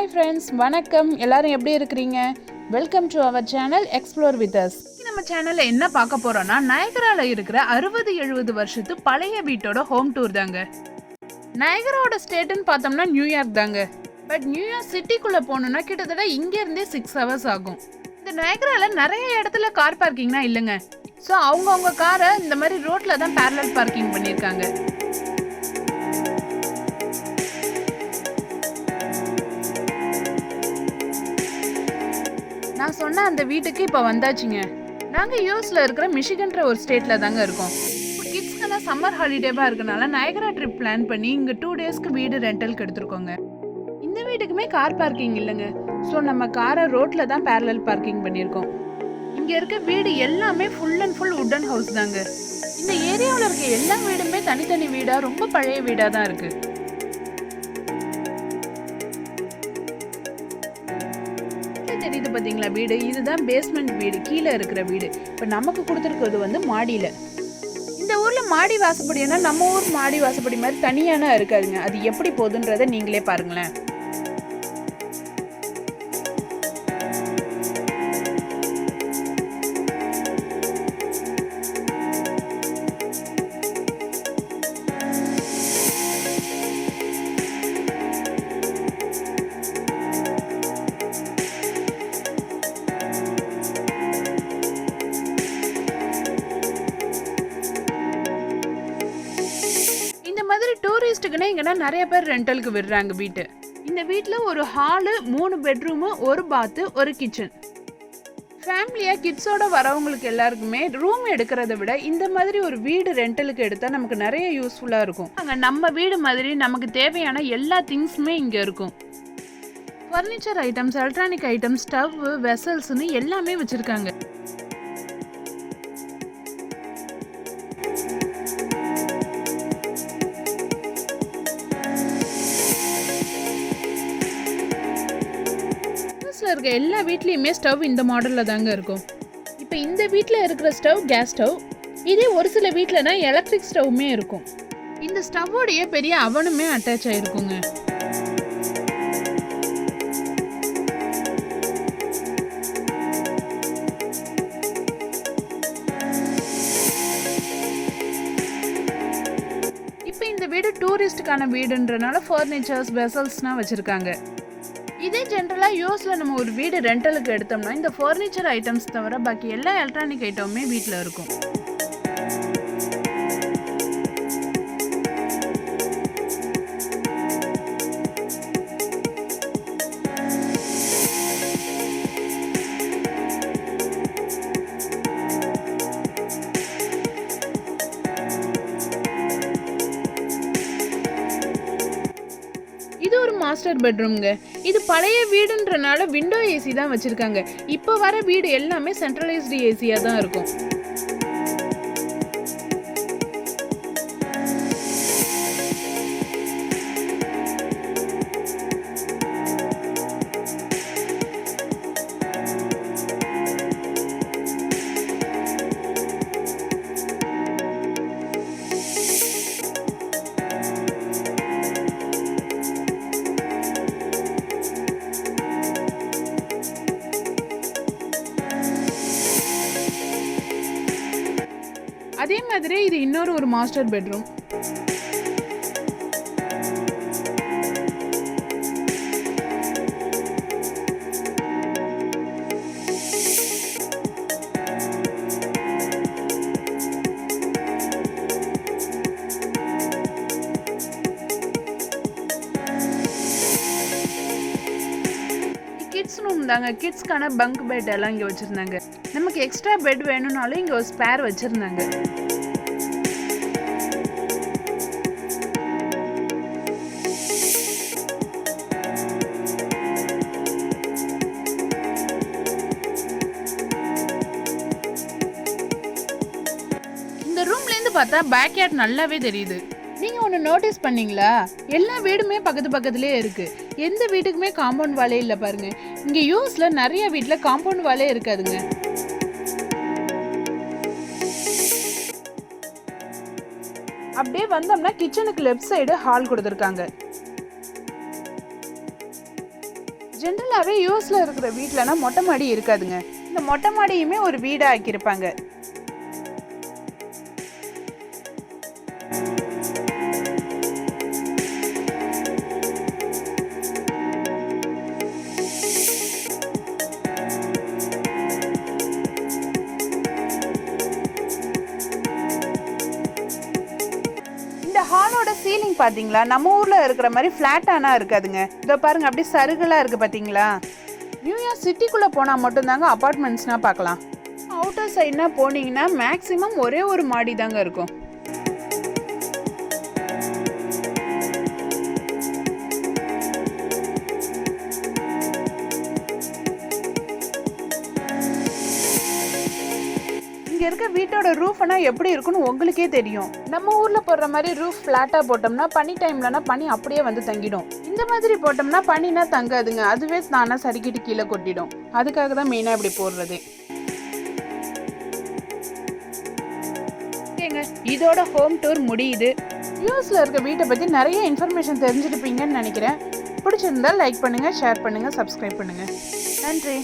Hi friends, வணக்கம். எல்லாரும் எப்படி இருக்கிறீங்க? Welcome to our channel explore with us. நம்ம சேனல்ல என்ன பார்க்க போறோம்னா, நயகரால இருக்கிற 60-70 வருஷத்து பழைய வீட்டோட ஹோம் டூர் தாங்க. நயகராவோட ஸ்டேட்னு பார்த்தோம்னா நியூயார்க் தாங்க. பட் நியூயார்க் சிட்டிக்குள்ள போகணும்னா கிட்டத்தட்ட இங்க இருந்தே 6 hours ஆகும். இந்த நயகரால நிறைய இடத்துல கார் பார்க்கிங்னா இல்லைங்க. ஸோ அவங்க காரை இந்த மாதிரி ரோட்ல தான் பேரலல் பார்க்கிங் பண்ணியிருக்காங்க. நான் சொன்ன அந்த வீட்டுக்கு இப்போ வந்தாச்சுங்க. நாங்கள் யூஎஸ்ல இருக்கிற மிஷிகன்ற ஒரு ஸ்டேட்ல தாங்க இருக்கோம். இப்போ கிட்ஸ்க்கெல்லாம் சம்மர் ஹாலிடேவா இருக்கனால நயகரா ட்ரிப் பிளான் பண்ணி இங்கே 2 daysக்கு வீடு ரெண்டலுக்கு எடுத்துருக்கோங்க. இந்த வீட்டுக்குமே கார் பார்க்கிங் இல்லைங்க. ஸோ நம்ம காரை ரோட்ல தான் பேரலல் பார்க்கிங் பண்ணியிருக்கோம். இங்கே இருக்க வீடு எல்லாமே full and full wooden house தாங்க. இந்த ஏரியாவில் இருக்க எல்லா வீடுமே தனித்தனி வீடா, ரொம்ப பழைய வீடாக தான் இருக்கு. தெரியுது பாத்தீங்களா வீடு? இதுதான் பேஸ்மெண்ட் வீடு, கீழே இருக்கிற வீடு. இப்ப நமக்கு கொடுத்துருக்கிறது வந்து மாடியில. இந்த ஊர்ல மாடி வாசப்படினா நம்ம ஊர் மாடி வாசப்படி மாதிரி தனியானா இருக்காதுங்க. அது எப்படி போகுதுன்றத நீங்களே பாருங்களேன். டூரிஸ்டுக்குன்னு இங்கன்னா நிறைய பேர் ரெண்டலுக்கு விடுறாங்க வீட்டு. இந்த வீட்டில் ஒரு ஹாலு, 3 பெட்ரூமு, ஒரு பாத்து, ஒரு கிச்சன். ஃபேமிலியா கிட்ஸோட வரவங்களுக்கு எல்லாருக்குமே ரூம் எடுக்கிறத விட இந்த மாதிரி ஒரு வீடு ரெண்டலுக்கு எடுத்தா நமக்கு நிறைய யூஸ்ஃபுல்லா இருக்கும். அங்க நம்ம வீடு மாதிரி நமக்கு தேவையான எல்லா திங்ஸுமே இங்க இருக்கும். Furniture items, electronic items, stove, வெசல்ஸ்னு எல்லாமே வச்சிருக்காங்க. இருக்க எல்லா வீட்லயுமே ஸ்டவ் இந்த மாடல்ல தாங்க இருக்கும். இப்போ இந்த வீட்ல இருக்கிற ஸ்டவ் கேஸ் ஸ்டவ். இதே ஒரு சில வீட்லனா எலக்ட்ரிக் ஸ்டவ்வுமே இருக்கும். இந்த ஸ்டவ்வோடைய பெரிய அவனுமே அட்டாச் ஆயிருக்குங்க. இப்போ இந்த வீடு டூரிஸ்டுக்கான வீடுன்றனால ஃபர்னிச்சர்ஸ், வெசல்ஸ்னா வச்சிருக்காங்க. இதே ஜென்ரலா யூஎஸ்ல நம்ம ஒரு வீடு ரெண்டலுக்கு எடுத்தோம்னா இந்த ஃபர்னிச்சர் ஐட்டம்ஸ் தவிர பாக்கி எல்லா எலக்ட்ரானிக் ஐட்டமுமே வீட்டில் இருக்கும். இது ஒரு மாஸ்டர் பெட்ரூம்ங்க. இது பழைய வீடுன்றனால விண்டோ ஏசி தான் வச்சிருக்காங்க. இப்போ வர வீடு எல்லாமே சென்ட்ரலைஸ்டு ஏசியா தான் இருக்கும். அதே மாதிரி இது இன்னொரு ஒரு மாஸ்டர் பெட்ரூம். கிட்ஸ் ரூம் தாங்க. கிட்ஸ்க்கான பங்க் பெட் எல்லாம் இங்க வச்சிருந்தாங்க. நமக்கு எக்ஸ்ட்ரா பெட் வேணும்னாலும் இங்க ஒரு ஸ்பேர் வச்சிருந்தாங்க. இந்த ரூம்ல இருந்து பார்த்தா பேக்யார்ட் நல்லாவே தெரியுது. நீங்க ஒன்னு நோட்டீஸ் பண்ணீங்களா? எல்லா வீடுமே பக்கத்து பக்கத்துலயே இருக்கு. எந்த வீட்டுக்குமே காம்பவுண்ட் வாலே இல்ல பாருங்க. இங்க யூஎஸ்ல நிறைய வீட்ல காம்பவுண்ட் வாலே இருக்காதுங்க. அப்படியே வந்தோம்னா கிச்சனுக்கு லெஃப்ட் சைடு ஹால் கொடுத்துருக்காங்க. ஜென்ரலாவே யூஎஸ்ல இருக்கிற வீட்லனா மொட்டை மாடி இருக்காதுங்க. இந்த மொட்டை மாடியுமே ஒரு வீடா ஆக்கியிருப்பாங்க. இந்த ஹாலோட சீலிங் பாத்தீங்களா, நம்ம ஊர்ல இருக்கிற மாதிரி ஃபிளாட்டானா இருக்காதுங்க. இதோ பாருங்க, அப்படியே சருகலா இருக்கு பாத்தீங்களா. நியூயார்க் சிட்டிக்குள்ள போனா மட்டும்தாங்க அபார்ட்மெண்ட்ஸ்னா பார்க்கலாம். அவுட்டர் சைட்னா போனீங்கன்னா மேக்சிமம் ஒரே ஒரு மாடி தாங்க இருக்கும். இங்க இருக்க வீட்டோட ரூஃப்னா எப்படி இருக்குன்னு உங்களுக்கே தெரியும். நம்ம ஊர்ல போடுற மாதிரி ரூஃப் ஃபிளாட்டா போட்டோம்னா பனி டைம்லனா பனி அப்படியே வந்து தங்கிடும். இந்த மாதிரி போட்டோம்னா பனினா தங்காதுங்க, அதுவே தானா சரிக்கிட்டு கீழே கொட்டிடும். அதுக்காக தான் மெயினா இப்படி போடுறதே. இதோட ஹோம் டூர் முடியுது. யூஎஸ்ல இருக்க வீட்டை பத்தி நிறைய இன்ஃபர்மேஷன் தெரிஞ்சிருப்பீங்கன்னு நினைக்கிறேன். பிடிச்சிருந்தா லைக் பண்ணுங்க, ஷேர் பண்ணுங்க, சப்ஸ்கிரைப் பண்ணுங்க. நன்றி.